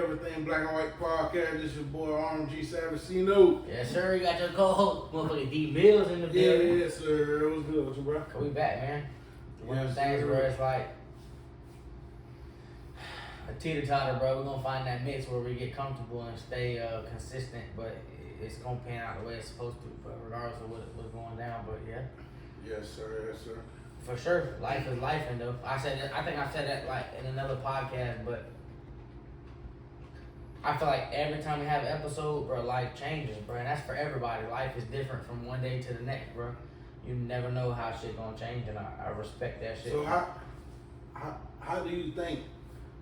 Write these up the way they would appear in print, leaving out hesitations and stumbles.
Everything Black and White Podcast. This your boy RMG Savicino. Yes, sir. You got your co-host, motherfucking D Mills in the building. Yes, sir. What's good with you, bro? We back, man. One of Yes, the things sir. where it's like a teeter-totter, bro. We're gonna find that mix where we get comfortable and stay consistent, but it's gonna pan out the way it's supposed to, but regardless of what's going down. But yeah, Yes, sir. Yes, sir. for sure, life is life, and though I said that, I think I said that like in another podcast, but I feel like every time we have an episode, bro, life changes, bro, and that's for everybody. Life is different from one day to the next, bro. You never know how shit gonna change, and I respect that shit. So how do you think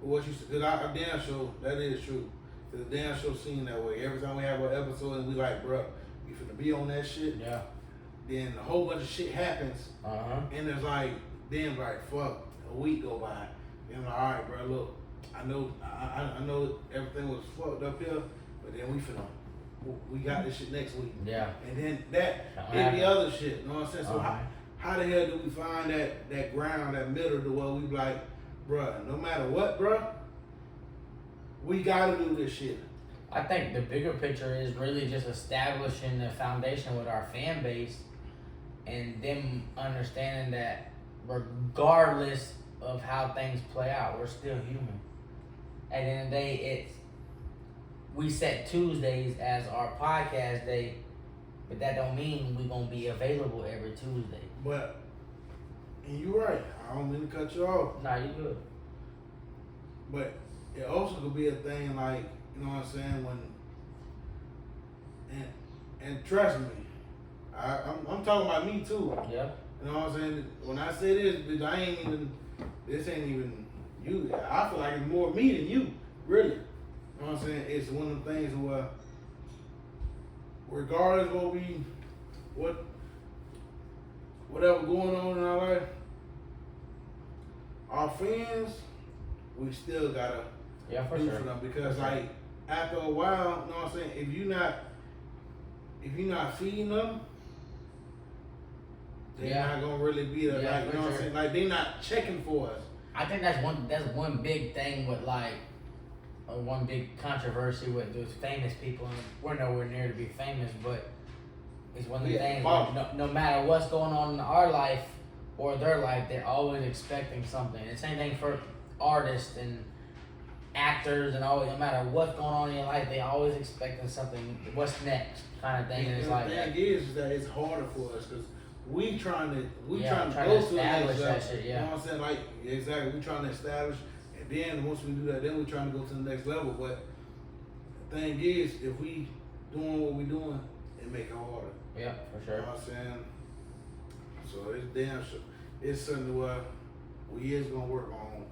what you said? Because I damn sure that is true. Cause the damn sure seen that way. Every time we have an episode and we like, bro, we finna be on that shit. Yeah. Then a whole bunch of shit happens, and it's like, then like, fuck, a week go by, and I'm like, all right, bro, look, I know everything was fucked up here, but then we got this shit next week. Yeah. And then then the other shit, you know what I'm saying? So how the hell do we find that ground, that middle to where we be like, bruh, no matter what, bruh, we gotta do this shit. I think the bigger picture is really just establishing the foundation with our fan base and them understanding that regardless of how things play out, we're still human. At the end of the day, we set Tuesdays as our podcast day, but that don't mean we're gonna be available every Tuesday. But, and you're right, I don't mean to cut you off, Nah, you good. but it also could be a thing like, you know what I'm saying, and trust me, I'm talking about me too. Yeah. You know what I'm saying? When I say this, bitch, this ain't even you. I feel like it's more me than you, really. You know what I'm saying? It's one of the things where, regardless whatever going on in our life, our fans, we still gotta Yeah, for do sure. for them because For sure. like after a while, you know what I'm saying? If you're not feeding them, they're Yeah. not gonna really be there. Yeah, Like, you for know what I'm sure. saying? Like they're not checking for us. I think that's one big thing with like one big controversy with those famous people, and we're nowhere near to be famous, but it's one of the Yeah, things wow. where no matter what's going on in our life or their life, they're always expecting something. The same thing for artists and actors, and always, no matter what's going on in your life, they always expecting something. What's next, kind of thing. And it's the like thing is that it's harder for us because we trying to go to the establish next that level. shit. You Yeah. know what I'm saying? Like exactly, we trying to establish, and then once we do that, then we trying to go to the next level. But the thing is, if we doing what we doing, it make it harder. Yeah, for You sure. know what I'm saying? So it's damn sure. It's something where we is gonna work on.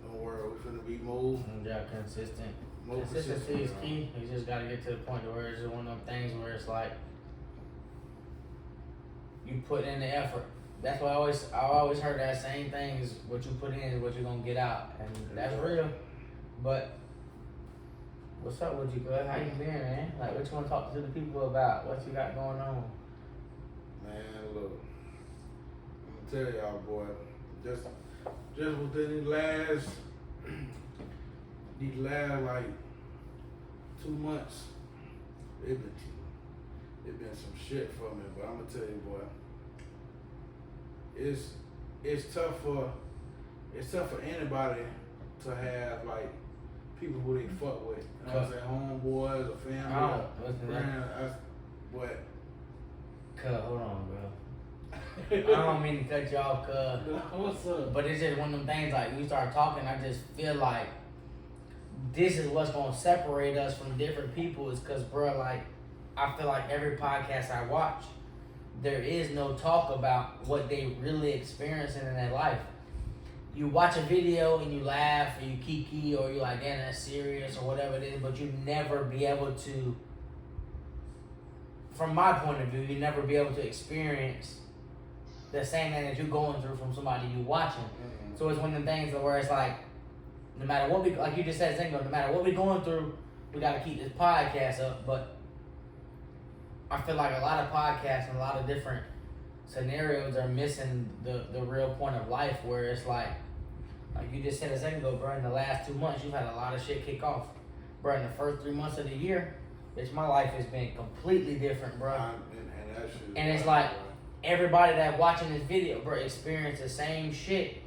Don't worry, we finna be more Yeah, consistent. more Consistency is consistent. key. You just gotta get to the point where it's just one of them things where it's like you put in the effort. That's why I always heard that same thing is what you put in is what you're gonna get out, and that's real. But what's up with you, bud? How you been, man? Like, what you wanna talk to the people about? What you got going on? Man, look, I'm gonna tell y'all, boy, just within these last like 2 months, it been some shit for me. But I'm gonna tell you, boy, it's tough for anybody to have like people who they fuck with. You know what I'm saying? Homeboys or family or Listen to that. friends. But Cuz, hold on, bro. I don't mean to cut you off, cuz. what's up? But it's just one of them things, like, we start talking, I just feel like this is what's gonna separate us from different people is cause, bro, like, I feel like every podcast I watch, there is no talk about what they really experiencing in their life. You watch a video and you laugh or you kiki or you like, damn, that's serious or whatever it is, but you never be able to, from my point of view, you never be able to experience the same thing that you're going through from somebody you watching. So it's one of the things where it's like, no matter what we, like you just said, Zingo, no matter what we're going through, we got to keep this podcast up. But I feel like a lot of podcasts and a lot of different scenarios are missing the real point of life, where it's like you just said a second ago, bro, in the last 2 months, you've had a lot of shit kick off. bro, in the first 3 months of the year, bitch, my life has been completely different, bro. And it's like, everybody that watching this video, bro, experience the same shit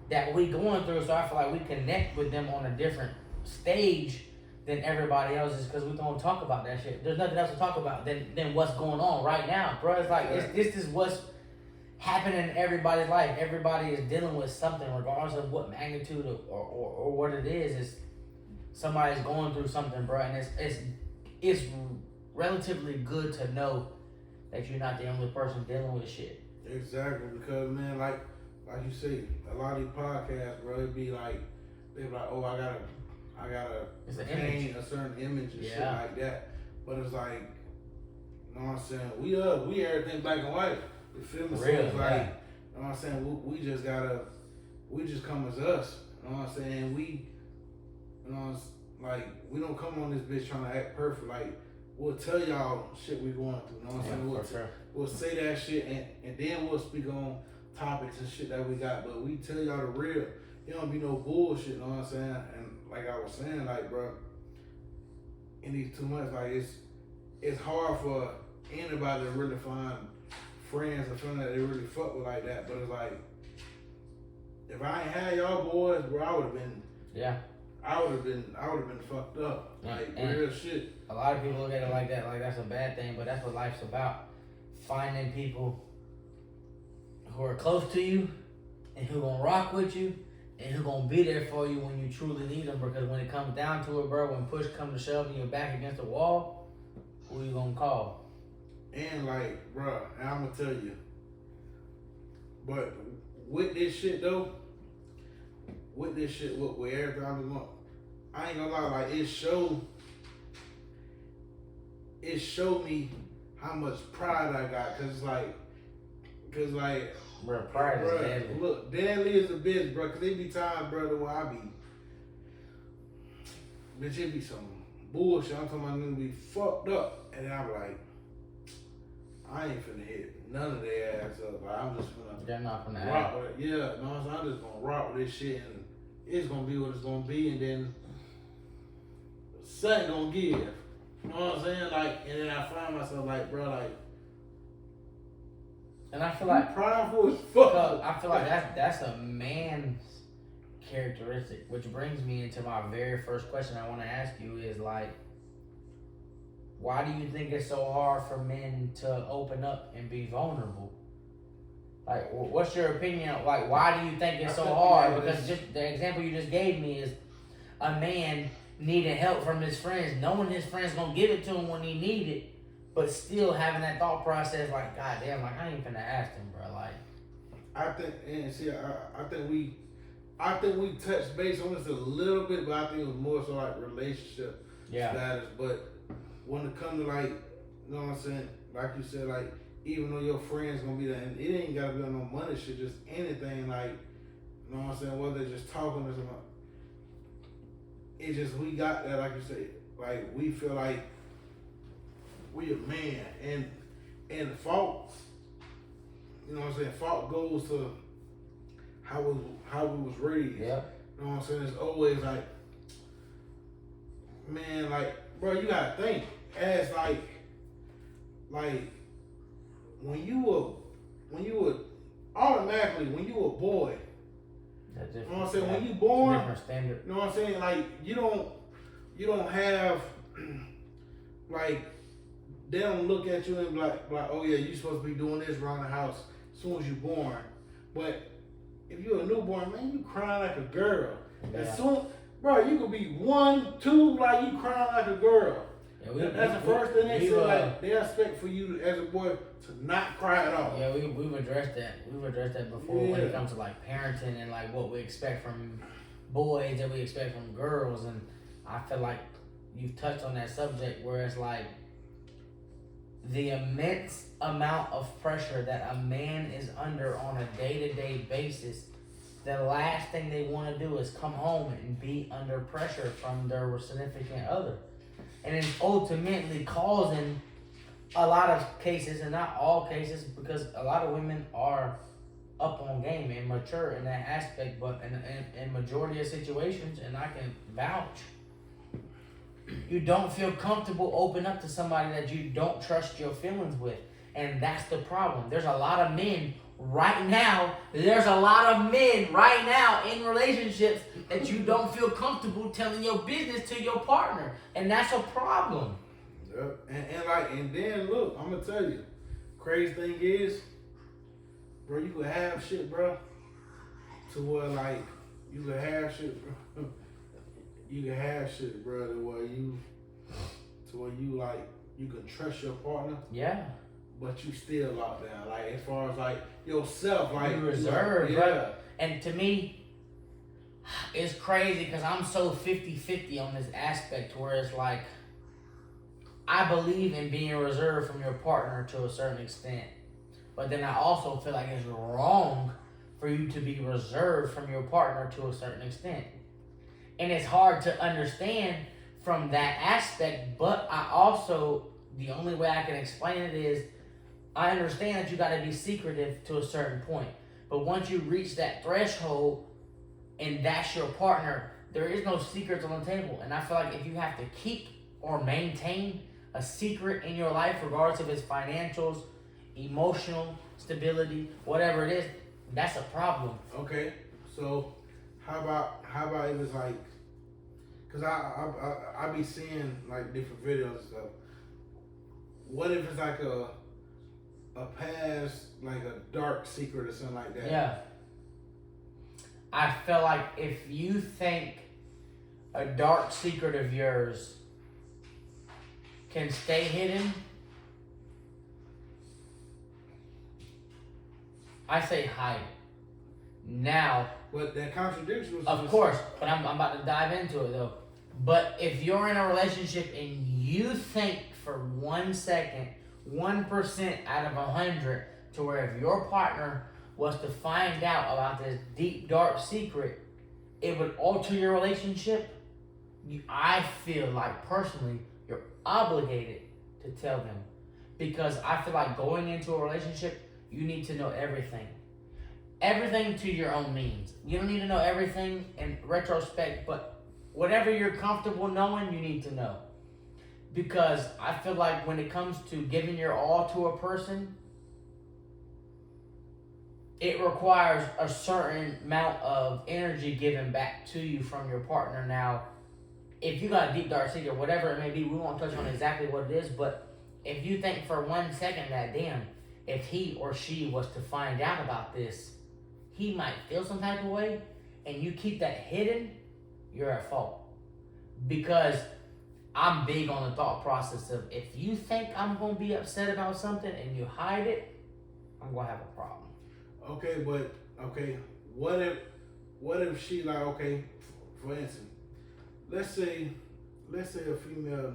that we going through. So I feel like we connect with them on a different stage than everybody else is because we don't talk about that shit. There's nothing else to talk about than what's going on right now, bro. It's like, this is what's happening in everybody's life. Everybody is dealing with something, regardless of what magnitude or what it is. It's somebody's going through something, bro, and it's relatively good to know that you're not the only person dealing with shit. Exactly, because man, like you say, a lot of these podcasts, bro, they be like, oh, I gotta paint a certain image and shit like that. But it's like, you know what I'm saying? We everything black and white. You feel me? So it's like, you know what I'm saying? We just come as us. You know what I'm saying? We, you know, like, we don't come on this bitch trying to act perfect. Like, we'll tell y'all shit we going through. You know what I'm saying? We'll say that shit and then we'll speak on topics and shit that we got. But we tell y'all the real. It don't be no bullshit, you know what I'm saying? And like I was saying, like, bro, in these 2 months, like, it's hard for anybody to really find friends or friends that they really fuck with like that. But it's like, if I ain't had y'all boys, bro, I would have been fucked up. Like, real shit. A lot of people look at it like that, like that's a bad thing, but that's what life's about. Finding people who are close to you and who gonna rock with you and who gonna be there for you when you truly need them. Because when it comes down to it, bro, when push comes to shove and you're back against the wall, who you gonna call? And like, bro, and I'm gonna tell you, but with this shit though, with everything I'm going, I ain't gonna lie, like it showed me how much pride I got, cause bro, pride is deadly. Look, deadly is a bitch, bro, cause it be times, brother, where I be, bitch, it be some bullshit. I'm talking about niggas be fucked up, and I'm like, I ain't finna hit none of their ass up. Like, I'm just finna rock with it. Yeah, no, I'm just gonna rock with this shit, and it's gonna be what it's gonna be, and then something gonna give. You know what I'm saying? Like, and then I find myself like, bro, like, and I feel like prideful as fuck. I feel like that's a man's characteristic, which brings me into my very first question I want to ask you is like, why do you think it's so hard for men to open up and be vulnerable? Like, what's your opinion? Like, why do you think it's so hard? Because just the example you just gave me is a man needing help from his friends, knowing his friends gonna give it to him when he need it, but still having that thought process like, God damn, like I ain't finna ask him, bro. Like, I think we touched base on this a little bit, but I think it was more so like relationship status. But when it comes to like, you know what I'm saying, like you said, like even though your friends gonna be there, and it ain't gotta be on no money shit, just anything, like, you know what I'm saying, whether it's just talking or something. It's just, we got that, like you say, like, we feel like we a man, and the fault, you know what I'm saying, fault goes to how we was raised. yeah. You know what I'm saying? It's always like, man, like, bro, you gotta think, as like when you were automatically, when you were a boy, you know what I'm saying? When you born, different standard. You know what I'm saying? Like, you don't have, like, they don't look at you and be like, oh yeah, you supposed to be doing this around the house as soon as you're born. But if you're a newborn, man, you crying like a girl. Yeah. As soon, bro, you could be 1, 2, like you crying like a girl. Yeah, that's the first thing they say, like, they expect for you as a boy to not cry at all. Yeah, we've addressed that. We've addressed that before when it comes to like parenting and like what we expect from boys and we expect from girls. And I feel like you've touched on that subject where it's like the immense amount of pressure that a man is under on a day-to-day basis. The last thing they want to do is come home and be under pressure from their significant other. And it's ultimately causing a lot of cases, and not all cases, because a lot of women are up on game and mature in that aspect, but in majority of situations, and I can vouch, You don't feel comfortable open up to somebody that you don't trust your feelings with. And that's the problem. There's a lot of men right now in relationships that you don't feel comfortable telling your business to your partner. And that's a problem. Yep. And then look, I'm gonna tell you, crazy thing is, bro, you could have shit, bro, to where like you could have shit, bro. You can have shit, bro, to where you like you can trust your partner. Yeah. But you still locked down, like as far as like yourself, like you reserved, yeah. Bro. And to me, it's crazy because I'm so 50-50 on this aspect where it's like I believe in being reserved from your partner to a certain extent, but then I also feel like it's wrong for you to be reserved from your partner to a certain extent. And it's hard to understand from that aspect, but I also, the only way I can explain it is, I understand that you got to be secretive to a certain point. But once you reach that threshold and that's your partner, there is no secrets on the table. And I feel like if you have to keep or maintain a secret in your life, regardless of its financials, emotional stability, whatever it is, that's a problem. Okay, so how about if it's like, cause I be seeing like different videos and stuff. What if it's like a past, like a dark secret or something like that? Yeah. I feel like if you think a dark secret of yours can stay hidden, I say hide it. Now, but that contradicts was of course, but I'm about to dive into it though. But if you're in a relationship and you think for 1 second, 1% out of 100, to where if your partner was to find out about this deep, dark secret, it would alter your relationship, I feel like personally, you're obligated to tell them. Because I feel like going into a relationship, you need to know everything. Everything to your own means. You don't need to know everything in retrospect, but whatever you're comfortable knowing, you need to know. Because I feel like when it comes to giving your all to a person, it requires a certain amount of energy given back to you from your partner. Now, if you got a deep, dark secret, whatever it may be, we won't touch on exactly what it is, but if you think for 1 second that, damn, if he or she was to find out about this, he might feel some type of way, and you keep that hidden, you're at fault. Because I'm big on the thought process of, if you think I'm going to be upset about something and you hide it, I'm going to have a problem. Okay, but, okay, what if she like, okay, for instance, let's say a female,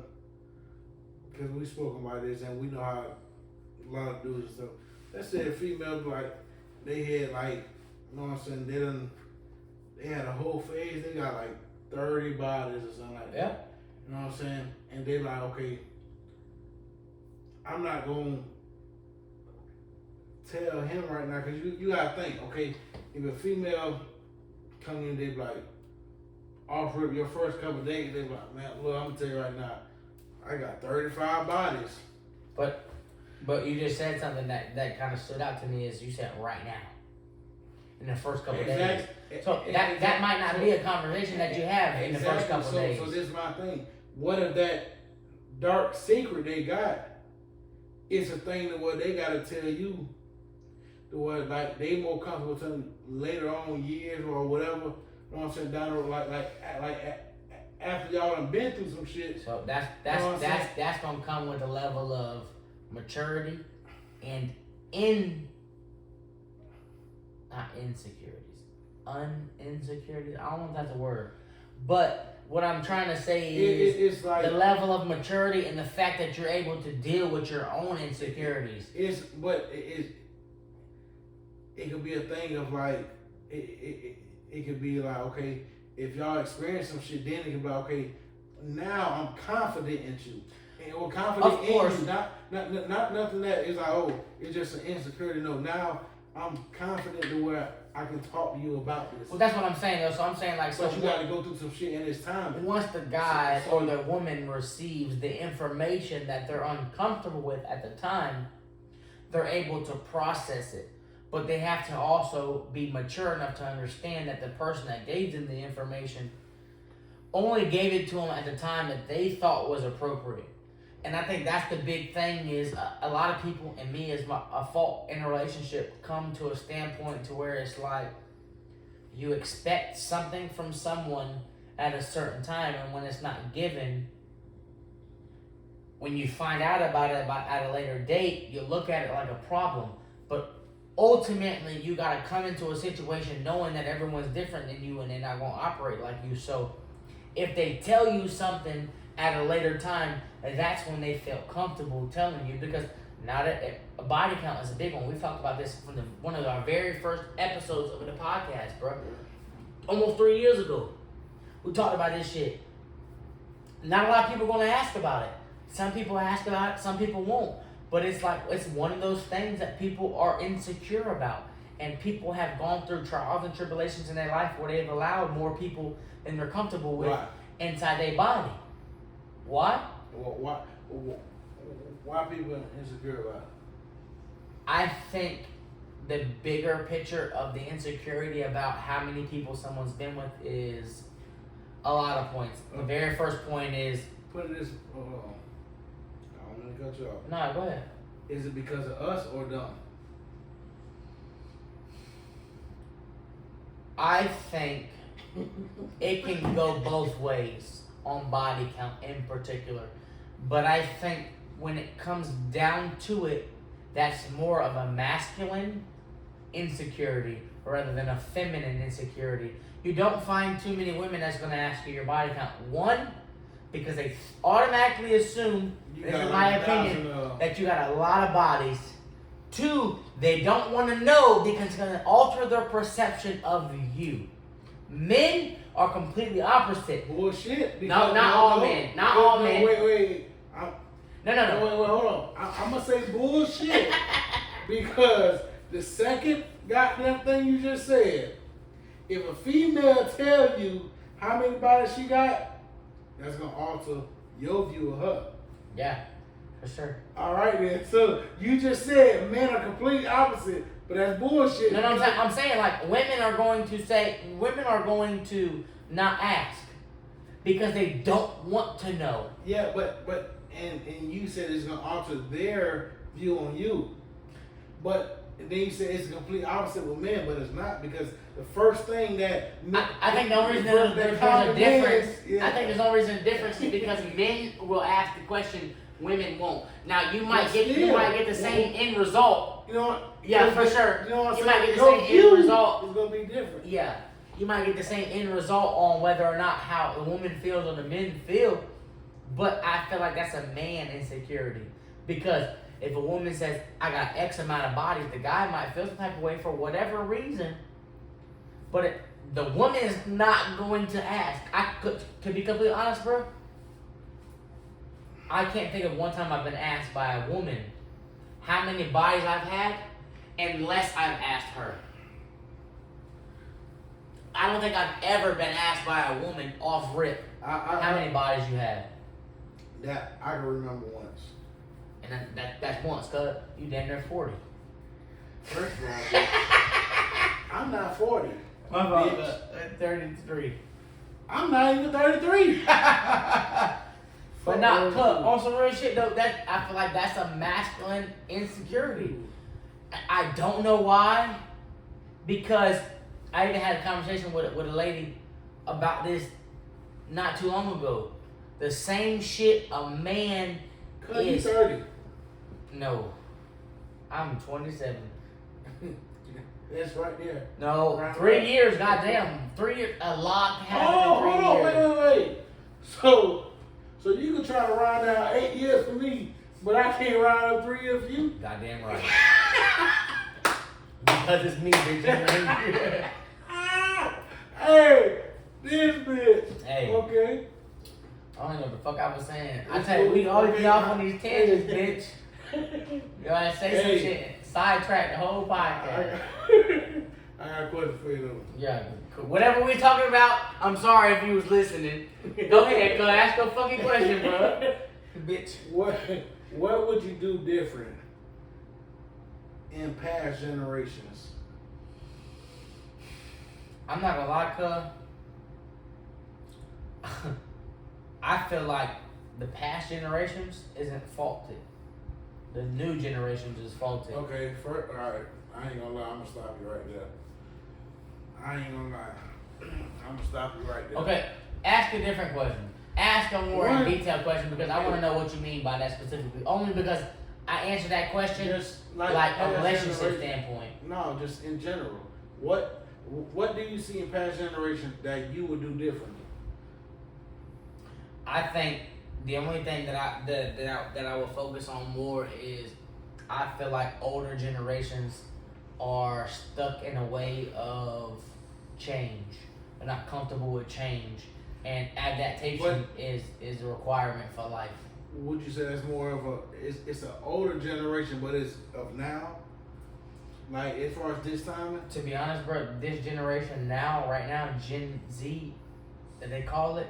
because we spoke about this and we know how a lot of dudes and stuff, let's say a female, like, they had like, you know what I'm saying, they had a whole phase, they got like 30 bodies or something like that. Yeah. You know what I'm saying? And they like, okay, I'm not going to tell him right now, because you got to think, okay, if a female come in, they be like, offer up your first couple of days, they be like, man, look, I'm going to tell you right now, I got 35 bodies. But you just said something that kind of stood out to me, is you said right now. In the first couple of days. So that might not be a conversation that you have in the first couple of days. So this is my thing. What if that dark secret they got is a thing that what they gotta tell you, to what like they more comfortable telling later on, years or whatever. You know what I'm saying? Down the road, like after y'all done been through some shit. So that's gonna come with a level of maturity and not insecurities. Insecurities. I don't know if that's a word. But what I'm trying to say is it's like, the level of maturity and the fact that you're able to deal with your own insecurities. It could be a thing of like, it could be like, okay, if y'all experience some shit, then it could be like, okay, now I'm confident in you. Or confident of course. in you. Not nothing that is like, oh, it's just an insecurity. No, now I'm confident to where I can talk to you about this. Well, that's what I'm saying, though. So I'm saying, like, but you got to go through some shit in this time. Once the guy or the woman receives the information that they're uncomfortable with at the time, they're able to process it. But they have to also be mature enough to understand that the person that gave them the information only gave it to them at the time that they thought was appropriate. And I think that's the big thing is a lot of people, and me as a fault in a relationship, come to a standpoint to where it's like you expect something from someone at a certain time, and when it's not given, when you find out about it at a later date, you look at it like a problem. But ultimately, you got to come into a situation knowing that everyone's different than you and they're not going to operate like you. So if they tell you something at a later time, that's when they feel comfortable telling you, because now that a body count is a big one. We've talked about this from one of our very first episodes of the podcast, bro. Almost 3 years ago, we talked about this shit. Not a lot of people are going to ask about it. Some people ask about it, some people won't. But it's like, it's one of those things that people are insecure about. And people have gone through trials and tribulations in their life where they've allowed more people than they're comfortable with inside their body. Why? Why people insecure about it? I think the bigger picture of the insecurity about how many people someone's been with is a lot of points. The very first point is... Put it this... Hold on. I don't want to cut you off. No, go ahead. Is it because of us or them? I think it can go both ways on body count in particular. But I think when it comes down to it, that's more of a masculine insecurity rather than a feminine insecurity. You don't find too many women that's going to ask you your body count. One, because they automatically assume, in my opinion, that you got a lot of bodies. Two, they don't want to know because it's going to alter their perception of you. Men are completely opposite. Bullshit. No, not all men. Not all men. Wait. No. Wait, hold on. I'm going to say bullshit. Because the second goddamn thing you just said, if a female tell you how many bodies she got, that's going to alter your view of her. Yeah, for sure. All right, then. So you just said men are completely opposite, but that's bullshit. No, I'm saying like women are going to not ask because they don't want to know. Yeah, but you said it's gonna alter their view on you, but then you said it's the complete opposite with men, but it's not, because the first thing that I think the only reason there's a difference. I think there's no reason the difference is because men will ask the question, women won't. Now you might get the same end result. You know what? Yeah, for sure. You know what I'm you saying? might get the same end result. It's gonna be different. Yeah, you might get the same end result on whether or not how the woman feels or the men feel. But I feel like that's a man insecurity, because if a woman says, I got X amount of bodies, the guy might feel some type of way for whatever reason. But the woman is not going to ask. To be completely honest, bro, I can't think of one time I've been asked by a woman how many bodies I've had unless I've asked her. I don't think I've ever been asked by a woman off rip how many bodies you have. That I can remember once. And that's once, cuz you damn near 40. First of all, I'm not 40. My fault. 33. I'm not even 33. But look, on some real shit though, that I feel like that's a masculine insecurity. I don't know why, because I even had a conversation with a lady about this not too long ago. The same shit a man is. You 30. No, I'm 27. That's right there. No, right 3 there. years, goddamn. 3 years, a lot happened in 3 hold years. on, wait. So you can try to round down 8 years for me, but I can't round up 3 years for you? Goddamn right. Because it's me, bitch. Hey, this bitch. Hey. Okay. I don't know what the fuck I was saying. I tell you, we always be off on these tangents, bitch. You gotta say some shit. Sidetrack the whole podcast. I got a question for you though. Yeah, whatever we're talking about, I'm sorry if you was listening. Go ahead, go ask a fucking question, bro. Bitch. What would you do different in past generations? I'm not gonna lie, cuz. I feel like the past generations isn't faulted. The new generations is faulted. Okay, first, all right. I ain't gonna lie. I'm gonna stop you right there. I ain't gonna lie. I'm gonna stop you right there. Okay, ask a different question. Ask a more in detailed question because I want to know what you mean by that specifically. Only because I answered that question just like a relationship standpoint. No, just in general. What do you see in past generations that you would do differently? I think the only thing that I will focus on more is I feel like older generations are stuck in a way of change. They're not comfortable with change, and adaptation is a requirement for life. Would you say that's more of it's an older generation, but it's of now? Like as far as this time? To be honest, bro, this generation right now, Gen Z, that they call it,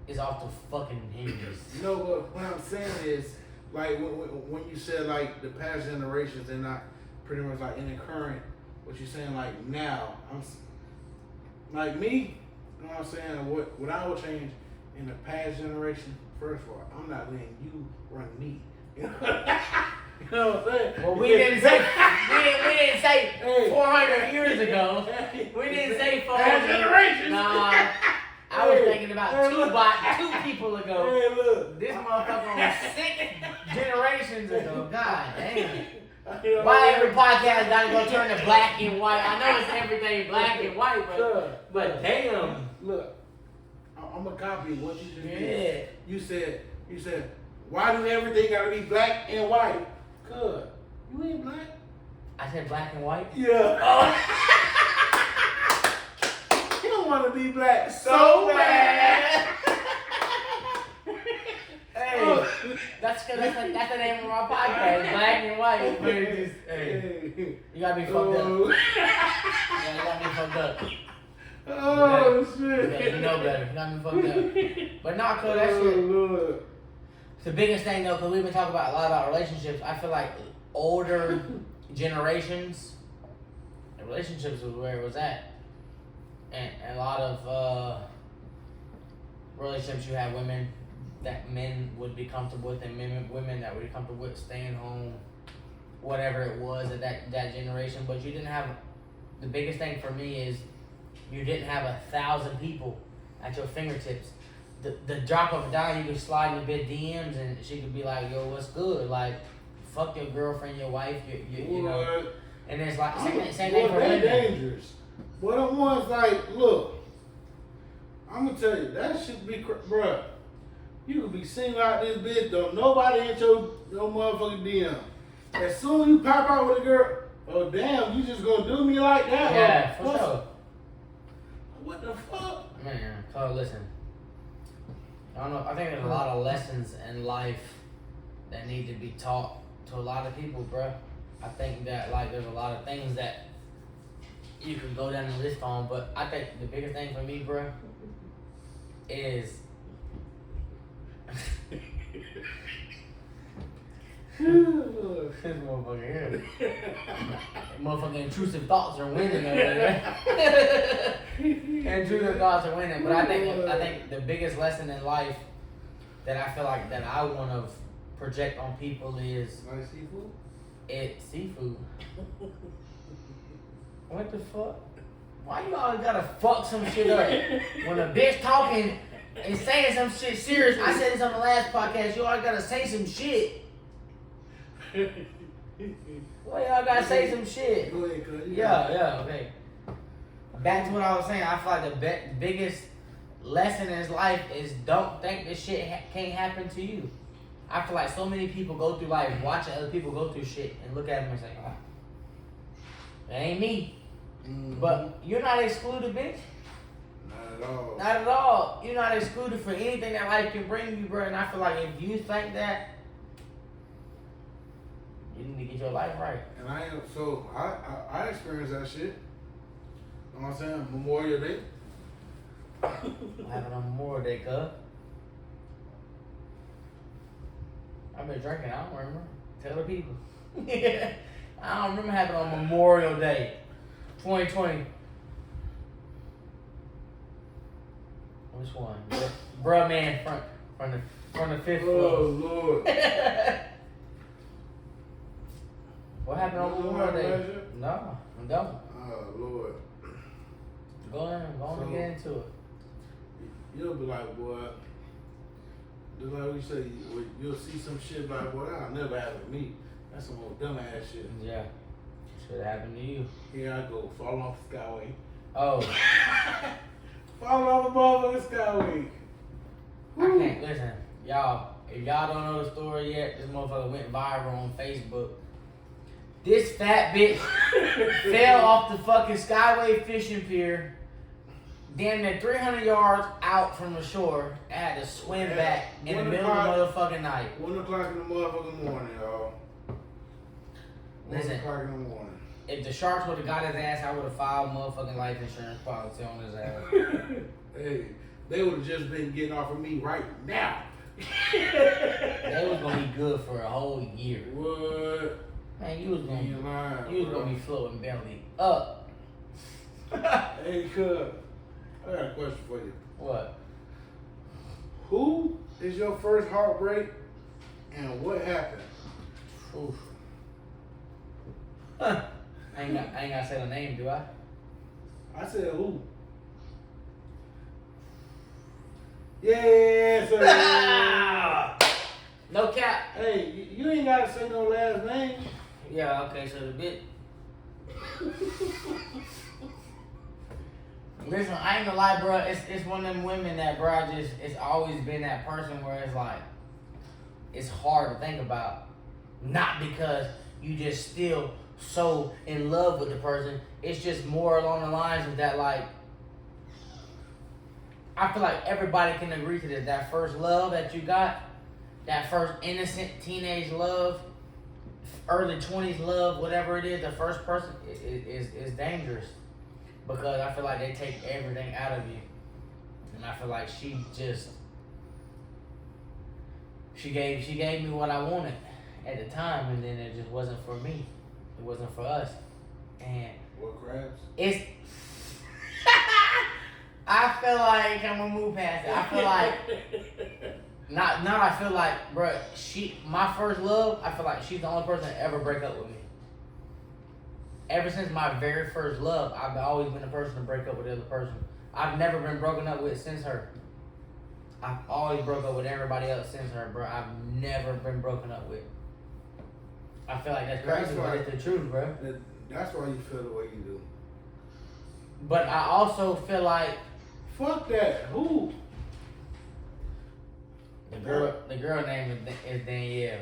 is off the fucking hinges. No, but what I'm saying is, like when you said like the past generations, they're not pretty much like in the current. What you saying like now? I'm like me. You know what I'm saying? What I would change in the past generation? First of all, I'm not letting you run me. You know what I'm saying? Well, we didn't say 400 years ago. We didn't say 400 generations. Nah, I was thinking about two people ago. Hey, look. This motherfucker was 6 generations ago. God damn. Why every podcast gotta go turn to black and white? I know it's everything black and white, but damn. Look, I'm gonna copy what you just did. You said, why do everything gotta be black and white? Cuz, you ain't black. I said black and white? Yeah. Oh. You don't wanna be black so bad. Hey, that's the name of our podcast, Black and White. Hey, you gotta be fucked up. Yeah, you gotta be fucked up. Oh shit. Yeah, you know better. You gotta be fucked up. But nah, cuz that shit. Lord. The biggest thing though, cause we've been talking about a lot about relationships. I feel like older generations, relationships was where it was at, and a lot of relationships you have women that men would be comfortable with, and women that would be comfortable with staying home, whatever it was at that generation. But you didn't have, the biggest thing for me is you didn't have 1,000 people at your fingertips. The drop of a dime, you could slide in the big DMs and she could be like, yo, what's good? Like, fuck your girlfriend, your wife, you know. And it's like, same thing for women. Dangerous. But I'm ones like, look, I'm gonna tell you, that shit be, bruh. You could be single out this bitch, though. Nobody hit your motherfucking DM. As soon as you pop out with a girl, oh damn, you just gonna do me like that? Yeah, for sure. What the fuck? Man, so listen. I don't know. I think there's a lot of lessons in life that need to be taught to a lot of people, bruh. I think that like there's a lot of things that you can go down the list on, but I think the biggest thing for me, bruh, is this motherfucker here. Motherfucking intrusive thoughts are winning over there. Intrusive thoughts are winning. But I think the biggest lesson in life that I feel like that I want to project on people is Like seafood? It's seafood. What the fuck? Why you always gotta fuck some shit up? When a bitch talking and saying some shit serious, I said this on the last podcast, you always gotta say some shit. Well, y'all gotta say some shit. Go ahead, cuz. Yeah, okay. Back to what I was saying, I feel like the biggest lesson in life is don't think this shit can't happen to you. I feel like so many people go through life watching other people go through shit and look at them and say, oh, that ain't me. Mm-hmm. But you're not excluded, bitch. Not at all. Not at all. You're not excluded for anything that life can bring you, bro. And I feel like if you think that, You need to get your life right. And I experienced that shit. You know what I'm saying? Memorial Day. What happened on Memorial Day, cuz? I've been drinking, I don't remember. Tell the people. I don't remember happening on Memorial Day 2020. Which one? Bruh man from the fifth floor. Oh Lord. What happened on Memorial Day? No, I don't. Oh Lord. Go on and get into it. You'll be like, boy, just like we say, you'll see some shit like, boy, that'll never happen to me. That's some old dumbass shit. Yeah. Should happen to you. Here I go, fall off the skyway. Oh. Fall off the motherfucking skyway. I can't listen. Y'all, if y'all don't know the story yet, this motherfucker went viral on Facebook. This fat bitch fell off the fucking Skyway fishing pier, damn near 300 yards out from the shore, and had to swim back in the middle of the motherfucking night. 1 o'clock in the motherfucking morning, y'all. Listen. 1 o'clock in the morning. If the sharks would have got his ass, I would have filed motherfucking life insurance policy on his ass. Hey, they would have just been getting off of me right now. They was gonna be good for a whole year. What? Man, you was gonna be floating belly up. Hey, cuz, I got a question for you. What? Who is your first heartbreak and what happened? Oof. I ain't gotta say the name, do I? I said who? Yeah, sir. No cap. Hey, you ain't gotta say no last name. Yeah, okay, so the bit. Listen, I ain't gonna lie, bro. It's one of them women that, bro, it's always been that person where it's like, it's hard to think about. Not because you just still so in love with the person. It's just more along the lines of that, like, I feel like everybody can agree to this. That first love that you got, that first innocent teenage love, early 20s love, whatever it is, the first person is dangerous. Because I feel like they take everything out of you. And I feel like she gave me what I wanted at the time, and then it just wasn't for me. It wasn't for us. And What crabs? it's I feel like I'm gonna move past it. I feel like I feel like, bruh, my first love, I feel like she's the only person to ever break up with me. Ever since my very first love, I've always been the person to break up with the other person. I've never been broken up with since her. I've always broke up with everybody else since her, bro. I've never been broken up with. I feel like that's crazy, but it's the truth, bro. That's why you feel the way you do. But I also feel like, fuck that. Who? the girl name is Danielle.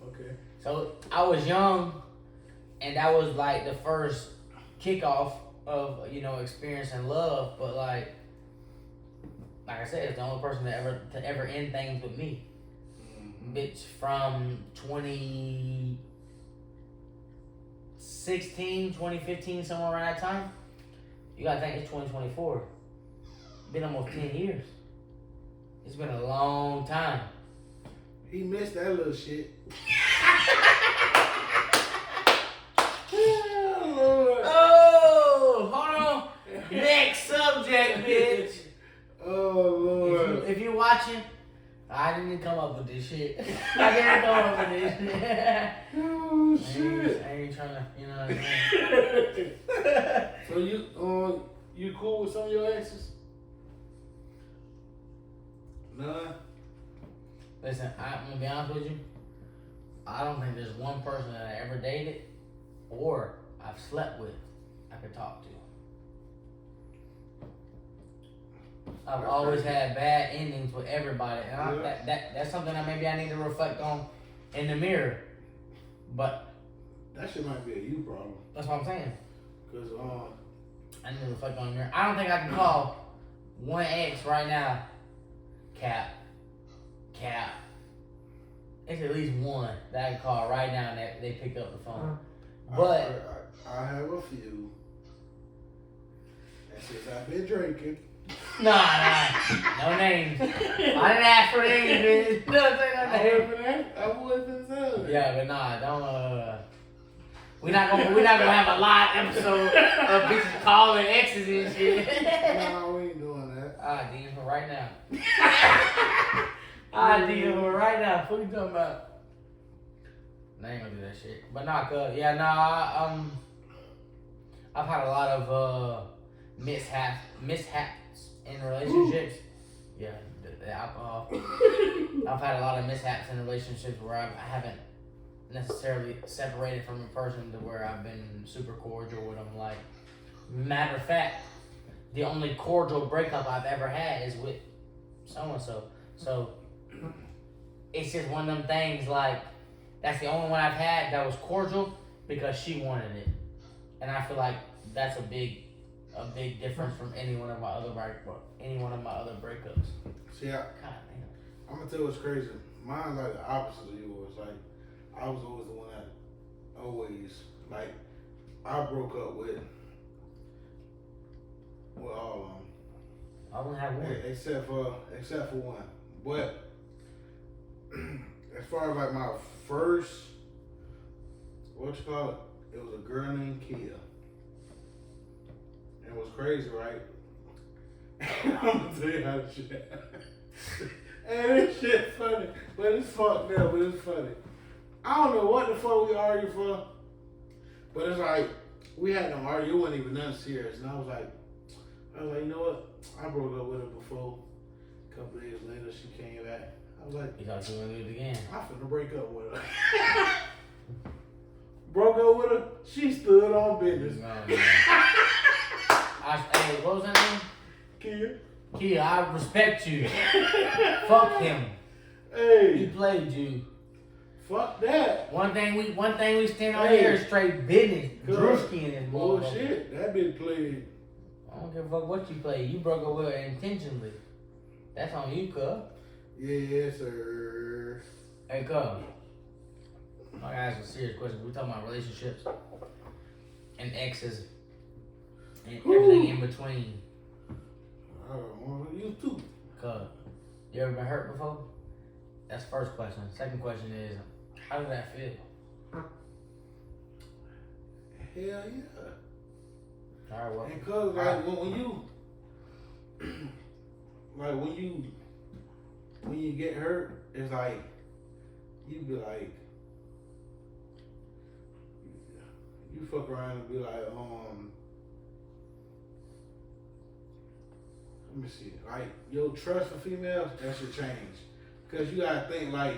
Okay. So I was young, and that was like the first kickoff of, experiencing love. But like I said, it's the only person to ever end things with me. Mm-hmm. Bitch, from 2016, 2015, somewhere around that time. You gotta think it's 2024. Been almost 10 years. It's been a long time. He missed that little shit. Oh, hold on. Next subject, bitch. Oh, Lord. If you're watching, I didn't come up with this shit. I didn't come up with this shit. Oh, shit. I ain't trying to, you know what I mean? So you cool with some of your exes? None? Listen, I'm gonna be honest with you. I don't think there's one person that I ever dated or I've slept with I could talk to. I've always had bad endings with everybody, and that's something that maybe I need to reflect on in the mirror. But that shit might be a you problem. That's what I'm saying. Cause I need to reflect on the mirror. I don't think I can call one ex right now. Cap. it's at least one that I can call right now and they picked up the phone. But I have a few. And since I've been drinking. Nah, no names. I didn't ask for names, bitch. No, say no names. I wasn't saying. Yeah, but nah, don't. We're not gonna have a live episode of bitches calling exes and shit. No, we ain't doing that. I DM her right now. I DM her right now. What you talking about? I ain't gonna do that shit. But nah, I've had a lot of mishaps in relationships. Yeah, the alcohol. I've had a lot of mishaps in relationships where I haven't necessarily separated from a person to where I've been super cordial with them. Like, matter of fact, the only cordial breakup I've ever had is with so-and-so. So, it's just one of them things, like, that's the only one I've had that was cordial because she wanted it. And I feel like that's a big difference from any one of my other breakups. See, I'm gonna tell you what's crazy. Mine's like the opposite of yours. Like, I was always the one that like, I broke up with all of them. I only have one. Except for one. But as far as like my first, what you call it? It was a girl named Kia. And it was crazy, right? I'm gonna tell you how the shit happened. And this shit funny, but it's fucked up, but it's funny. I don't know what the fuck we argued for, but it's like, we had no argue, it wasn't even nothing serious. And I was like, you know what? I broke up with her before. A couple days later, she came back. I was like, you thought you were gonna do it again? I'm finna break up with her. Broke up with her, she stood on business. No. Hey, what was that name? Kia, I respect you. Fuck him. Hey. He played you. Fuck that. One thing we stand on here is straight business. Drewski and his bullshit. That bitch played. I don't give a fuck what you played. You broke up with her intentionally. That's on you, cuz. Yes, sir. Hey, cuz. I'm gonna ask a serious question. We're talking about relationships and exes and everything in between. I don't want you too. Cuz, you ever been hurt before? That's the first question. Second question is, how did that feel? Hell yeah. Alright, well. And cuz, like, when you get hurt, it's like, you be like, you fuck around and be like, let me see, like, your trust for females, that should change. Cause you gotta think, like,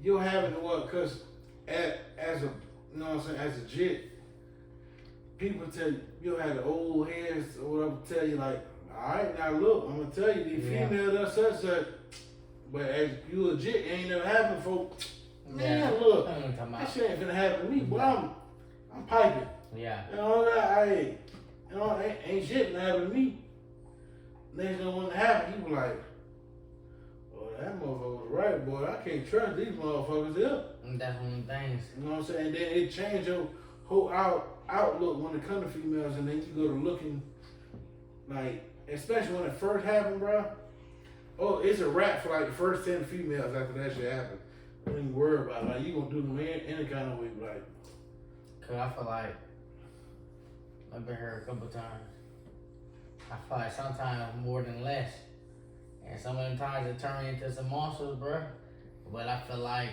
you're having to work, cause as a, you know what I'm saying, as a jit, people tell you, you'll have the old heads or whatever tell you, like, alright, now look, I'm gonna tell you, these females are such, but as you legit, it ain't never happened, folks. Man, look, that shit ain't gonna happen to me, boy, I'm piping. Yeah. You know, ain't shit gonna happen to me. Next thing when it happen, you be like, oh, that motherfucker was right, boy. I can't trust these motherfuckers here. And that's one of the things. You know what I'm saying? And then it changed your whole outlook when it comes to females, and then you go to looking like, especially when it first happened, bro. Oh, it's a wrap for like the first 10 females after that shit happened. Don't even worry about it. Like, you gonna do them any kind of way, like. Cause I feel like I've been hurt a couple times. I feel like sometimes more than less. And some of them times it turn into some monsters, bro. But I feel like,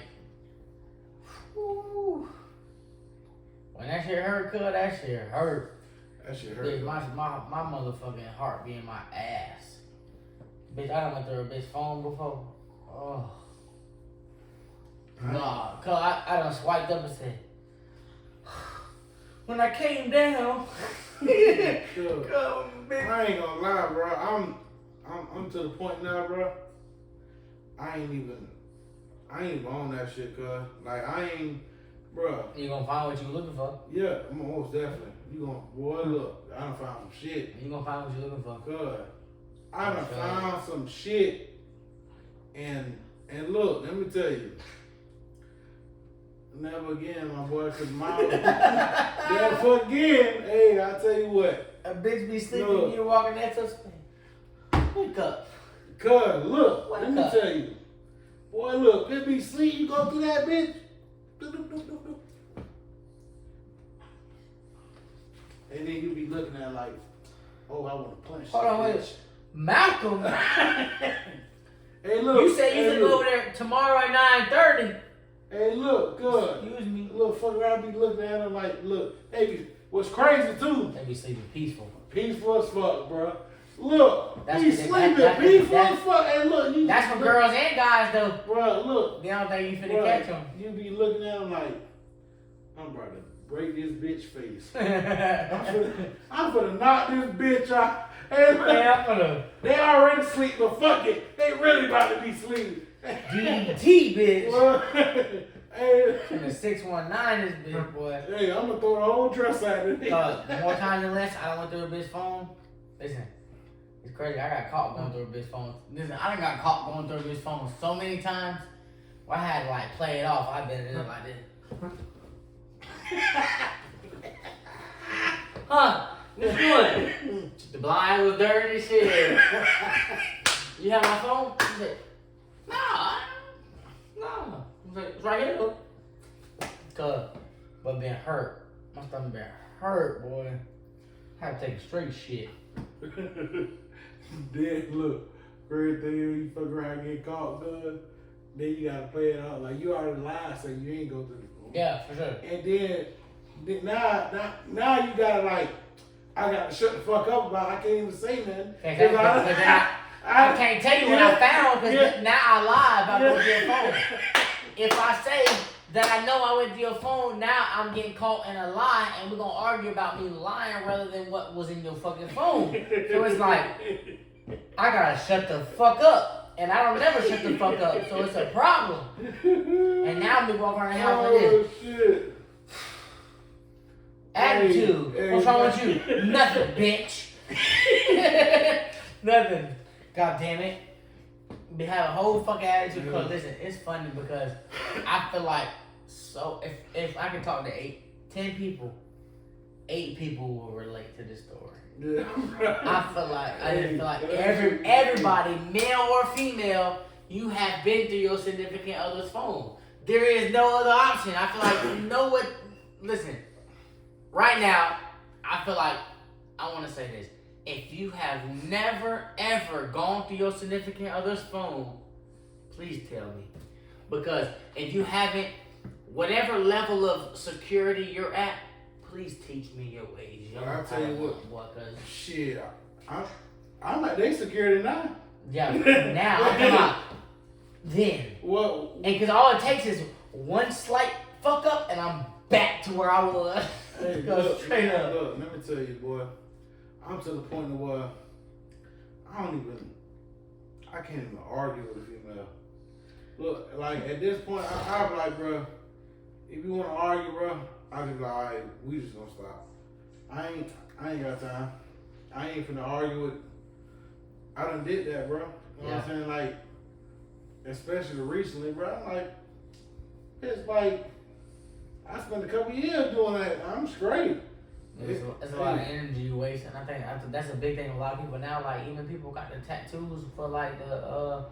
whew, when that shit hurt, cuz, that shit hurt. That shit hurt. Bitch, my motherfucking heart be in my ass. Bitch, I done went through a bitch phone before. Oh. Nah, cuz I done swiped up and said, when I came down, I ain't gonna lie, bro. I'm to the point now, bro. I ain't even on that shit, cuz. Like, I ain't, bro. You gonna find what you looking for? Yeah, most definitely. You gonna, boy, look, I done found some shit. You gonna find what you looking for? Cuz, I done found some shit. And look, let me tell you. Never again, my boy, cause mom never again. Hey, I tell you what. A bitch be sleeping, you walking next to us. Wake up. Cuz, look, let me tell you. Boy, look, it be sleep, you go through that bitch. And then you be looking at like, oh, I want to punch. Hold on, wait. Malcolm. Hey, look. You said you could go over there tomorrow at 9:30. Hey, look, good. Excuse me. Look, fuck around, be looking at him like, look. Hey, what's crazy too? They be sleeping peaceful. Peaceful as fuck, bro. Look, that's he's sleeping peaceful as fuck. Hey, look, you. That's for girls and guys though. Bro, look. They don't think you finna catch them. You be looking at him like, I'm about to break this bitch face. I'm finna knock this bitch out. Hey, look, they already sleep, but fuck it. They really about to be sleeping. DT, bitch. Hey. And the 619 is big, boy. Hey, I'm gonna throw the whole dress at it. More times than less, I don't went through a bitch phone. Listen, it's crazy. I got caught going through a bitch phone. Listen, I done got caught going through a bitch phone so many times. Where I had to like play it off. I've been in it like this. Huh? What you doing? The blind was dirty shit. You have my phone? He said, no. It's right here though. But been hurt. My stomach been hurt, boy. I had to take a straight shit. Then look, great thing you fuck around and get caught good. Then you gotta play it out like you already lied, so you ain't go through the phone. Yeah, for sure. And then now you gotta like, I gotta shut the fuck up about it. I can't even say nothing. I can't tell you what I found because now I lie about going to your phone. If I say that I know I went to your phone, now I'm getting caught in a lie and we're going to argue about me lying rather than what was in your fucking phone. So it's like, I got to shut the fuck up. And I don't never shut the fuck up. So it's a problem. And now I'm walking around the house like this. Shit. Attitude. Hey, what's wrong with you? Nothing, bitch. Nothing. God damn it. They have a whole fucking attitude. Because listen, it's funny because I feel like if I could talk to 10 people, 8 people will relate to this story. Yeah. I just feel like everybody, male or female, you have been through your significant other's phone. There is no other option. I feel like you know what. Listen, right now, I feel like I want to say this. If you have never ever gone through your significant other's phone, please tell me. Because if you haven't, whatever level of security you're at, please teach me your ways. I'll tell you what. Cause shit, I'm like they security now. Yeah, now I'm talking about then. Well, and because all it takes is one slight fuck up, and I'm back to where I was. Hey, Go straight up. Look, let me tell you, boy. I'm to the point of where I can't even argue with a female. Look, like at this point, I'm like, bro, if you want to argue, bro, I just go, all right, we just gonna stop. I ain't got time. I ain't finna argue with. I done did that, bro. You know what I'm saying? Like, especially recently, bro. I'm like, it's like I spent a couple years doing that. I'm straight. It's a lot of energy you wasting. I think that's a big thing with a lot of people now. Like even people got the tattoos for like the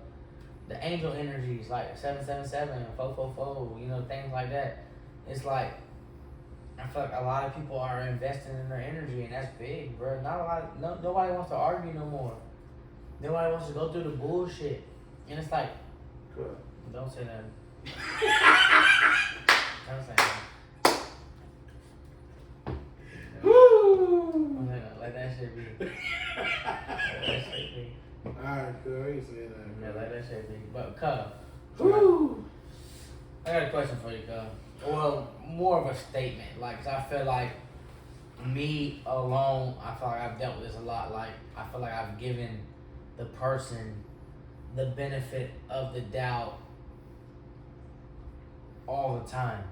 angel energies, like 777, 444, you know, things like that. It's like I feel like a lot of people are investing in their energy, and that's big, bro. Nobody wants to argue no more. Nobody wants to go through the bullshit, and it's like, good. Don't say nothing. Don't say nothing. Woo! Let that shit be. Let that shit be. Alright, cool. I ain't saying that. Yeah, let that shit be. But, Cub. Woo! I got a question for you, Cub. Well, more of a statement. Like, 'cause I feel like me alone, I feel like I've dealt with this a lot. Like, I feel like I've given the person the benefit of the doubt all the time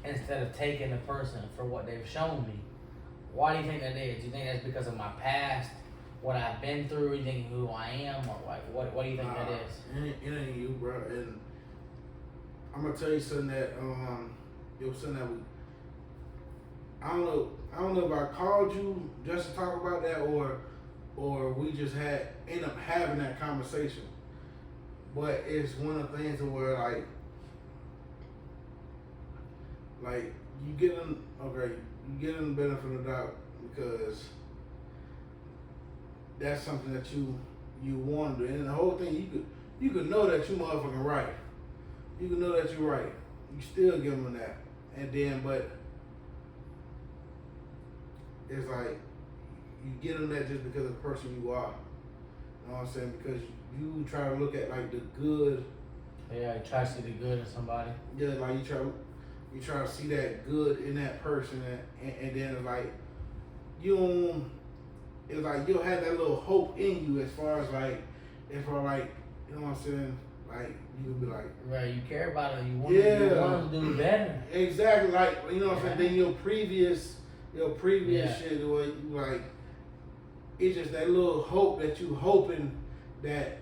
instead of taking the person for what they've shown me. Why do you think that is? Do you think that's because of my past, what I've been through? You think who I am, or like what do you think that is? It ain't you, bro. And I'm gonna tell you something that it was something that I don't know if I called you just to talk about that or we just end up having that conversation. But it's one of the things where like you get in the benefit of the doubt because that's something that you want to do. And the whole thing you could know that you motherfucking right. You can know that you're right. You still give them that. And then but it's like you get them that just because of the person you are. You know what I'm saying? Because you try to look at like the good. Yeah, you try to see the good in somebody. Yeah, like you try to see that good in that person, and then it's like you'll have that little hope in you as far as you know what I'm saying? Like you could be like, right, you care about it, you want to do better. Exactly, like you know what I'm saying. Then your previous shit, where you like, it's just that little hope that you hoping that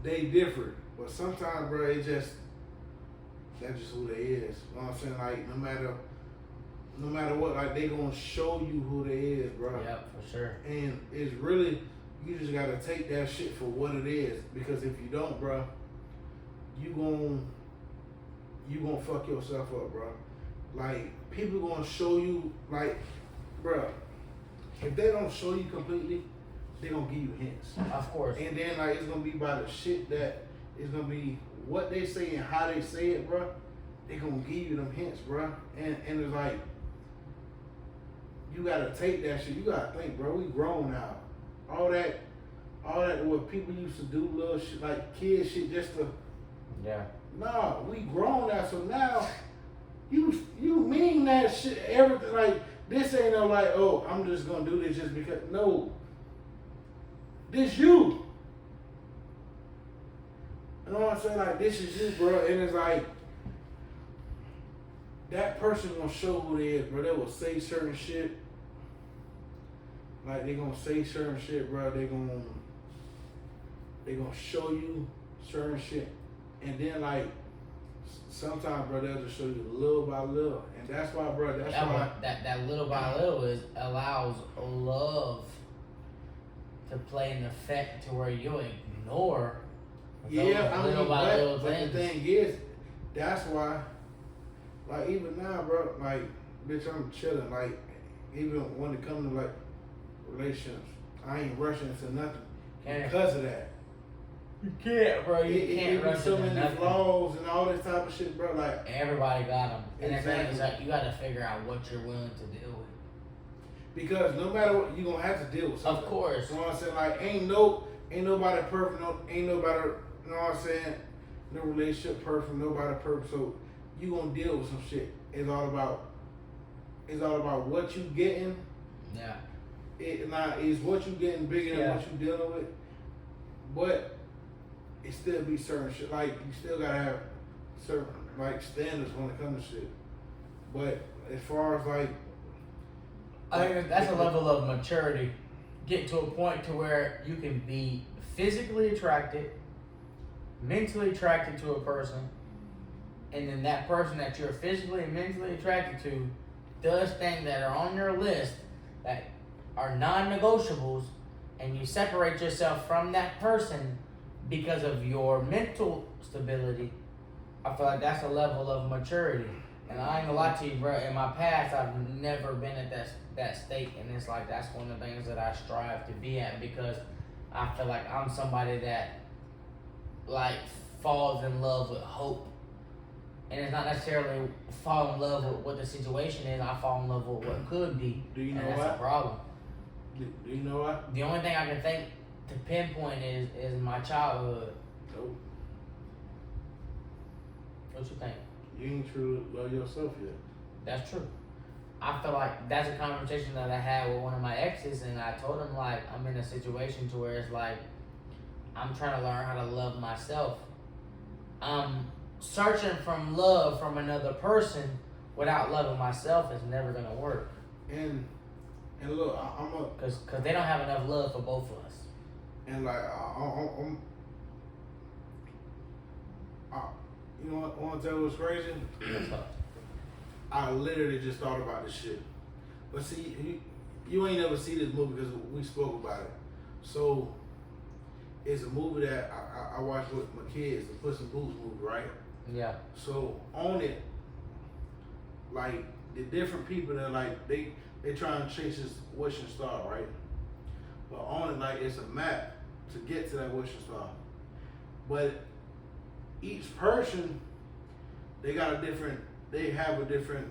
they different. But sometimes, bro, that's just who they is. You know what I'm saying? Like no matter what, like they gonna show you who they is, bro. Yeah, for sure. And it's really, you just gotta take that shit for what it is. Because if you don't, bro, you gonna fuck yourself up, bro. Like people gonna show you, like, bro, if they don't show you completely, they gonna give you hints. Of course. And then like it's gonna be by the shit that it's gonna be what they say and how they say it, bro. They gonna give you them hints, bro. And it's like you gotta take that shit. You gotta think, bro. We grown now. All that what people used to do, little shit like kid shit, just to. Yeah. Nah, we grown now. So now you mean that shit. Everything like this ain't no like, oh, I'm just gonna do this just because. No. This you. You know what I'm saying? Like, this is you, bro. And it's like, that person gonna show who they is, bro. They will say certain shit. Like, they gonna say certain shit, bro. They gonna show you certain shit. And then, like, sometimes, bro, they'll just show you little by little. And that's why, bro, that little by little allows love to play an effect to where you'll ignore little by little things. But the thing is, that's why, like, even now, bro, like, bitch, I'm chilling. Like, even when it comes to, like, relationships, I ain't rushing into nothing because of that. You can't, bro. You can't rush so into many nothing. flaws and all this type of shit, bro. Like, everybody got them. And exactly. the thing is, like, you got to figure out what you're willing to deal with. Because no matter what, you're gonna have to deal with something. Of course. You know what I'm saying? Like, ain't nobody perfect. Ain't nobody, you know what I'm saying? No relationship perfect. Nobody perfect. So you gonna deal with some shit. It's all about what you getting. Yeah. Is what you getting bigger than what you dealing with. But it still be certain shit. Like, you still gotta have certain like standards when it comes to shit. But as far as like, I think that's a level of maturity. Get to a point to where you can be physically attracted, mentally attracted to a person, and then that person that you're physically and mentally attracted to does things that are on your list that are non-negotiables, and you separate yourself from that person because of your mental stability. I feel like that's a level of maturity. And I ain't gonna lie to you, bro. In my past, I've never been at that state, and it's like that's one of the things that I strive to be at because I feel like I'm somebody that like falls in love with hope, and it's not necessarily fall in love with what the situation is. I fall in love with what could be. Do you know and that's what? a problem. Do you know what? The only thing I can think to pinpoint is my childhood. Nope. What you think? You ain't truly love yourself yet. That's true. I feel like that's a conversation that I had with one of my exes, and I told him like I'm in a situation to where it's like I'm trying to learn how to love myself. Searching from love from another person without loving myself is never gonna work. And look, cause they don't have enough love for both of us. And like you know what? I want to tell you what's crazy. What's up? I literally just thought about this shit. But see, you ain't never see this movie because we spoke about it. So it's a movie that I watched with my kids, the Puss in Boots movie, right? Yeah. So on it, like the different people that like they trying to chase this wishing star, right? But on it, like it's a map to get to that wishing star. But each person, they have a different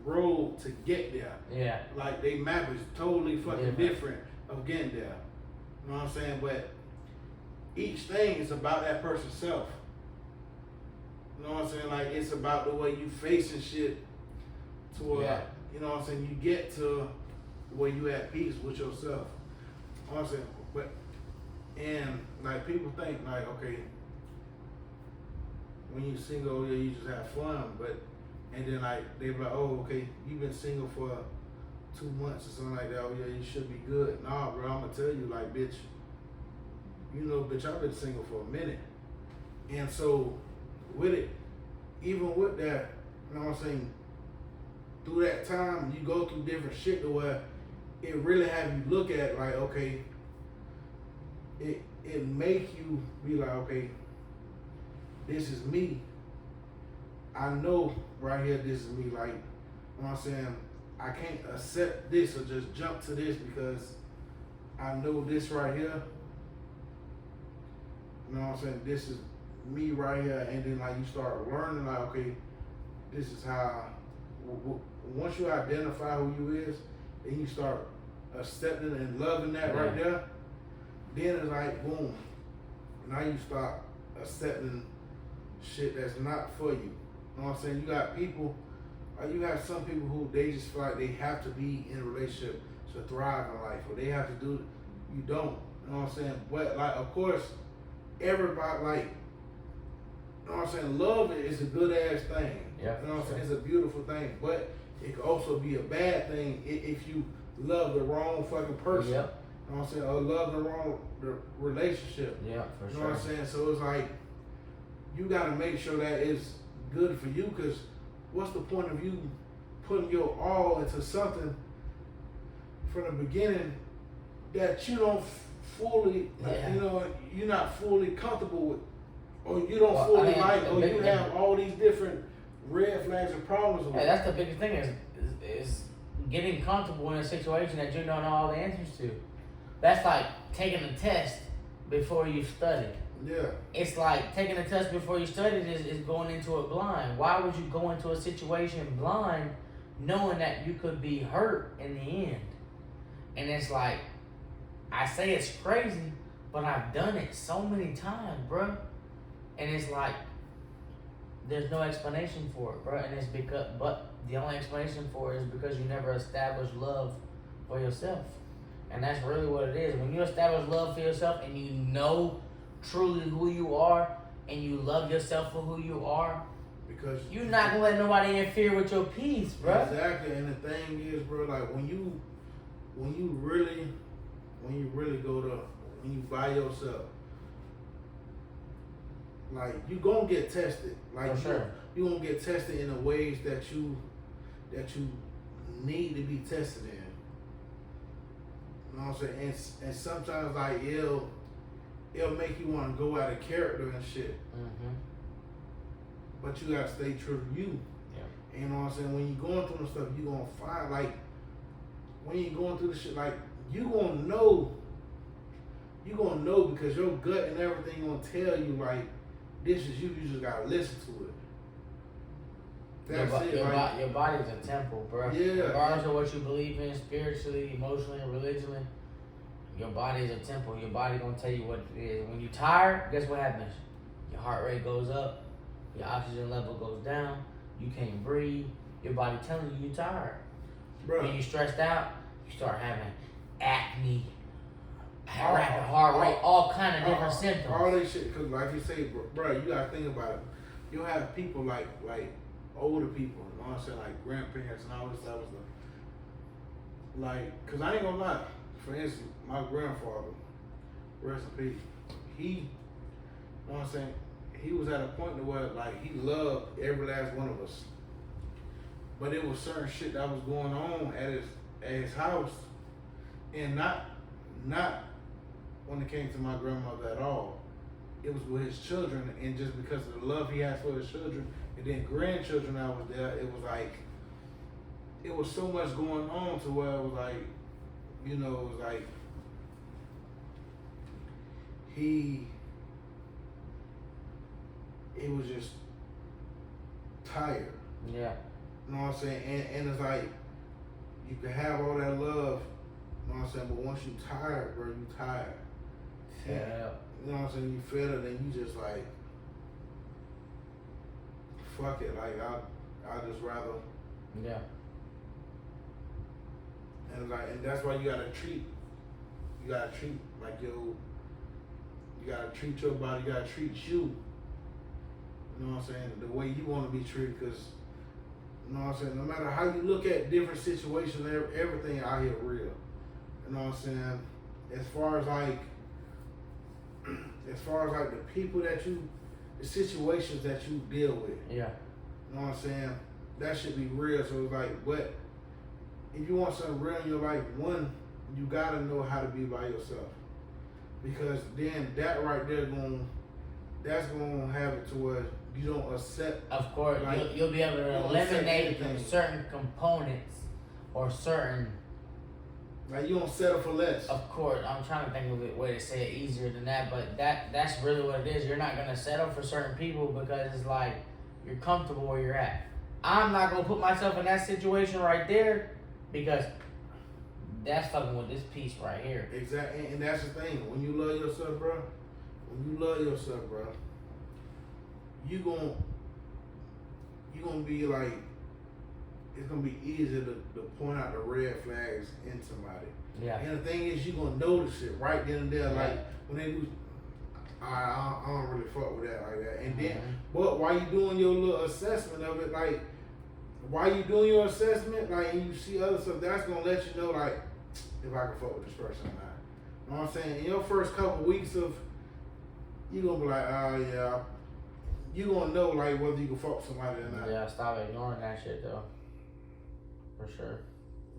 road to get there. Yeah. Like they map is totally fucking different of getting there. You know what I'm saying? But each thing is about that person's self. You know what I'm saying? Like it's about the way you facing shit to you know what I'm saying, you get to where you at peace with yourself. You know what I'm saying? But and like people think like, okay, when you single, yeah, you just have fun, but and then like they be like, oh, okay, you've been single for 2 months or something like that. Oh yeah, you should be good. Nah, bro, I'm gonna tell you, like, bitch, you know, bitch, I've been single for a minute, and so with it, even with that, you know what I'm saying, through that time, you go through different shit to where it really have you look at like, okay, it make you be like, okay, this is me. I know right here this is me. Like, you know what I'm saying, I can't accept this or just jump to this because I know this right here. You know what I'm saying? This is me right here, and then like you start learning like, okay, this is how. Once you identify who you is, then you start accepting and loving that right there. Then it's like boom. Now you start accepting shit that's not for you. You know what I'm saying? You got people, you have some people who they just feel like they have to be in a relationship to thrive in life, or they have to do. You don't. You know what I'm saying? But like, of course, everybody like. You know what I'm saying? Love is a good ass thing. Yeah. You know what I'm saying? It's a beautiful thing, but it could also be a bad thing if you love the wrong fucking person. Yep. You know what I'm saying? Or love the wrong relationship. Yeah, for sure. You know what I'm saying? So it's like, you gotta make sure that it's good for you, because what's the point of you putting your all into something from the beginning that you don't fully, you know, you're not fully comfortable with, or you don't fully like, or you have all these different red flags and problems with. Hey, that's the biggest thing is getting comfortable in a situation that you don't know all the answers to. That's like taking a test before you study. Yeah. It's like taking a test before you study is going into it blind. Why would you go into a situation blind knowing that you could be hurt in the end? And it's like, I say it's crazy, but I've done it so many times, bro. And it's like, there's no explanation for it, bro. And it's because, but the only explanation for it is because you never established love for yourself. And that's really what it is. When you establish love for yourself and you know truly who you are and you love yourself for who you are, because you're not gonna let nobody interfere with your peace, bro. Exactly. And the thing is, bro, like when you really go to, when you by yourself, like you gonna get tested. Like you gonna get tested in the ways that you need to be tested in. You know what I'm saying? And sometimes like it'll make you want to go out of character and shit. Mm-hmm. But you gotta stay true to you. Yeah. You know what I'm saying? When you're going through the stuff, you gonna find like when you're going through the shit, like you gonna know because your gut and everything gonna tell you like this is you. You just gotta listen to it. That's it. Your body's a temple, bro. Yeah. Regardless of what you believe in, spiritually, emotionally, and religiously, your body is a temple. Your body gonna tell you what it is. When you're tired, guess what happens? Your heart rate goes up, your oxygen level goes down, you can't breathe. Your body telling you you're tired. Bro. When you're stressed out, you start having acne, rapid heart rate, all kind of different symptoms. All this shit, cause like you say, bro, you gotta think about it. You'll have people like older people, you know what I'm saying, like grandparents and all this type of stuff. Like, cause I ain't gonna lie. For instance, my grandfather, rest in peace, he, you know what I'm saying, he was at a point where like he loved every last one of us. but it was certain shit that was going on at his house, and not when it came to my grandmother at all. It was with his children, and just because of the love he has for his children, and then grandchildren that was there, it was like, it was so much going on to where it was like, you know, it was like, he was just tired. Yeah. You know what I'm saying? And it's like, you can have all that love, you know what I'm saying, but once you tired, bro, you tired. Yeah. You know what I'm saying? You feel it, and you just like, fuck it. Like I just rather. Yeah. And like, and that's why you gotta treat like you gotta treat your body. You gotta treat you. You know what I'm saying? The way you want to be treated, because you know what I'm saying. No matter how you look at different situations, everything out here real. You know what I'm saying? As far as like the people the situations that you deal with. Yeah. You know what I'm saying? That should be real. So it's like, but if you want something real in your life, one, you gotta know how to be by yourself. Because then that right there that's gonna have it to where you don't accept. Of course, like, you'll be able to eliminate certain components or certain. Like, you don't settle for less. Of course, I'm trying to think of a way to say it easier than that, but that's really what it is. You're not gonna settle for certain people because it's like you're comfortable where you're at. I'm not gonna put myself in that situation right there because that's fucking with this piece right here. Exactly, and that's the thing. When you love yourself, bro, you gonna be like, it's gonna be easier to point out the red flags in somebody. Yeah. And the thing is, you gonna notice it right then and there. Like when they do, I don't really fuck with that like that. And then, but while you doing your little assessment of it, like while you doing your assessment, like, and you see other stuff, that's gonna let you know, like, if I can fuck with this person or not. You know what I'm saying? In your first couple weeks of, you gonna be like, yeah. You gonna know like whether you can fuck with somebody or not. Yeah, stop ignoring that shit though. For sure.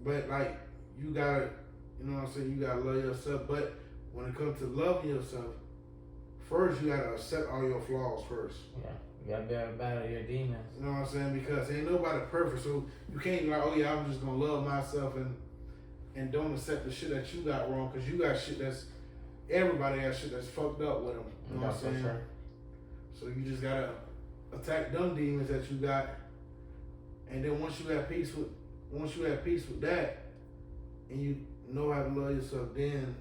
But like, you gotta, you know what I'm saying, you gotta love yourself. But when it comes to loving yourself, first you gotta accept all your flaws first. Yeah, you gotta be able to battle your demons. You know what I'm saying? Because ain't nobody perfect, so you can't be like, oh yeah, I'm just gonna love myself and don't accept the shit that you got wrong, because you got shit everybody has shit that's fucked up with them. You know what I'm saying? Sure. So you just gotta attack them demons that you got, and then once you have peace with that, and you know how to love yourself, then.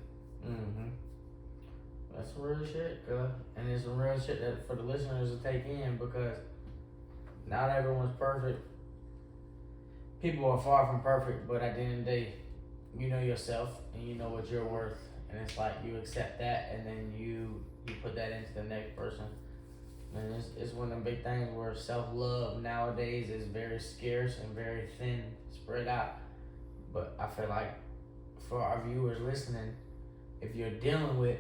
That's some real shit, cuz. And it's some real shit that for the listeners to take in, because not everyone's perfect. People are far from perfect, but at the end of the day, you know yourself and you know what you're worth, and it's like you accept that, and then you put that into the next person. And it's one of them big things where self-love nowadays is very scarce and very thin, spread out. But I feel like for our viewers listening, if you're dealing with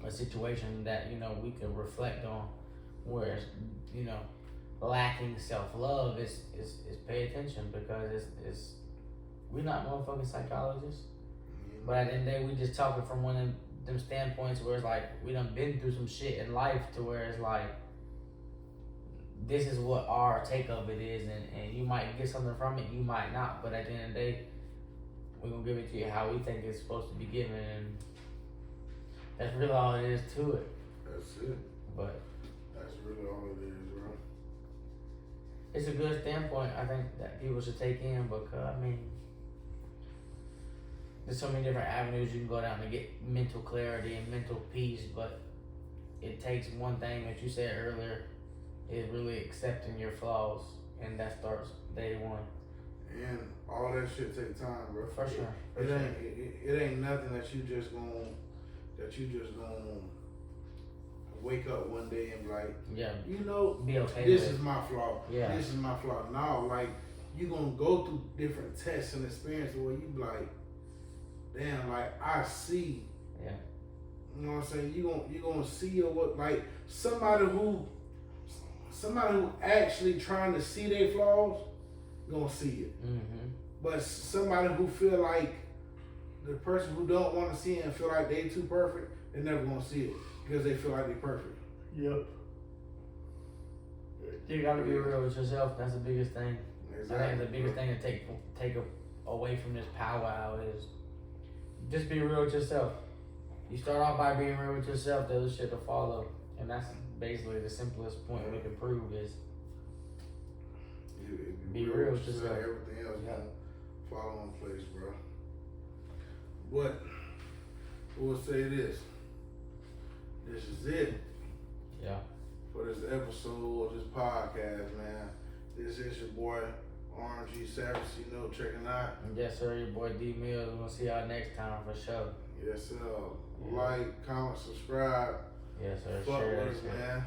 a situation that, you know, we can reflect on, where, you know, lacking self-love is pay attention, because it's we're not motherfucking psychologists. But at the end of the day, we just talking from one of them standpoints where it's like we done been through some shit in life to where it's like this is what our take of it is, and you might get something from it, you might not, but at the end of the day, we're gonna give it to you how we think it's supposed to be given, and that's really all it is to it. That's it. But that's really all it is, bro. It's a good standpoint, I think, that people should take in, because I mean, there's so many different avenues you can go down to get mental clarity and mental peace, but it takes one thing that you said earlier, is really accepting your flaws, and that starts day one. And all that shit take time, bro. For sure. It ain't nothing that you just gonna wake up one day and be like, yeah, you know, be okay. This is my flaw. Yeah. This is my flaw. No, like, you gonna go through different tests and experiences where you be like, damn, like, I see. Yeah. You know what I'm saying? You gonna see what, like, somebody who actually trying to see their flaws, gonna see it. Mm-hmm. But somebody who feel like the person who don't want to see it and feel like they too perfect, they're never gonna see it because they feel like they perfect. Yep. You gotta be real with yourself. That's the biggest thing. Exactly, I think the biggest thing to take away from this powwow is just be real with yourself. You start off by being real with yourself, the other shit will follow. And that's basically the simplest point we can prove is be real with yourself. Everything else gonna fall in place, bro. But we'll say this. This is it. Yeah. For this episode of this podcast, man. This is your boy RMG Savage, checking out. Yes, sir, your boy D Mills. We'll see y'all next time for sure. Yes, sir. Like, comment, subscribe. Yes, sir. Fuck Share with us, man.